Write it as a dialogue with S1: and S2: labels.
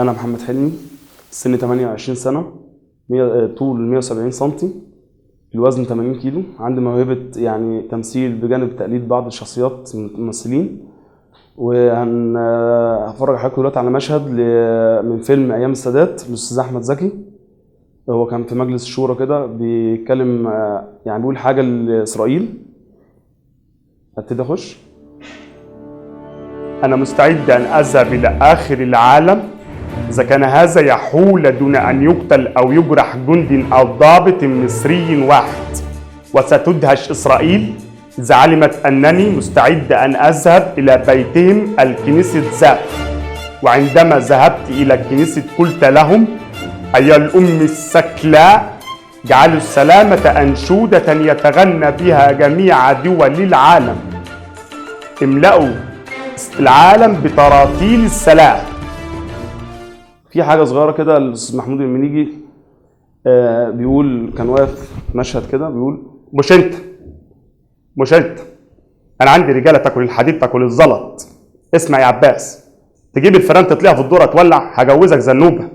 S1: أنا محمد حلمي، سني 28 سنة، طول 170 سنتي، الوزن 80 كيلو، عندي موهبة يعني تمثيل بجانب تقليد بعض الشخصيات من الممثلين. وهفرج حضرتك دلوقتي على مشهد من فيلم أيام السادات للأستاذ أحمد زكي. هو كان في مجلس الشورى كده بيتكلم، يعني بيقول حاجة لإسرائيل. ابتدي أخش.
S2: أنا مستعد أن أذهب إلى آخر العالم إذا كان هذا يحول دون أن يقتل أو يجرح جندي أو ضابط مصري واحد، وستدهش إسرائيل إذا علمت أنني مستعد أن أذهب إلى بيتهم الكنيسة ذات. وعندما ذهبت إلى الكنيسة قلت لهم: أيها الأم السكلاء، جعلوا السلامة أنشودة يتغنى بها جميع دول العالم، املأوا العالم بتراتيل السلام.
S1: في حاجة صغيرة كده الأستاذ محمود المليجي بيقول، كان واقف مشهد كده بيقول:
S2: مش انت، انا عندي رجاله تاكل الحديد تاكل الزلط. اسمع يا عباس، تجيب الفيران تطلعها في الدوره تولع، هجوزك زنوبه.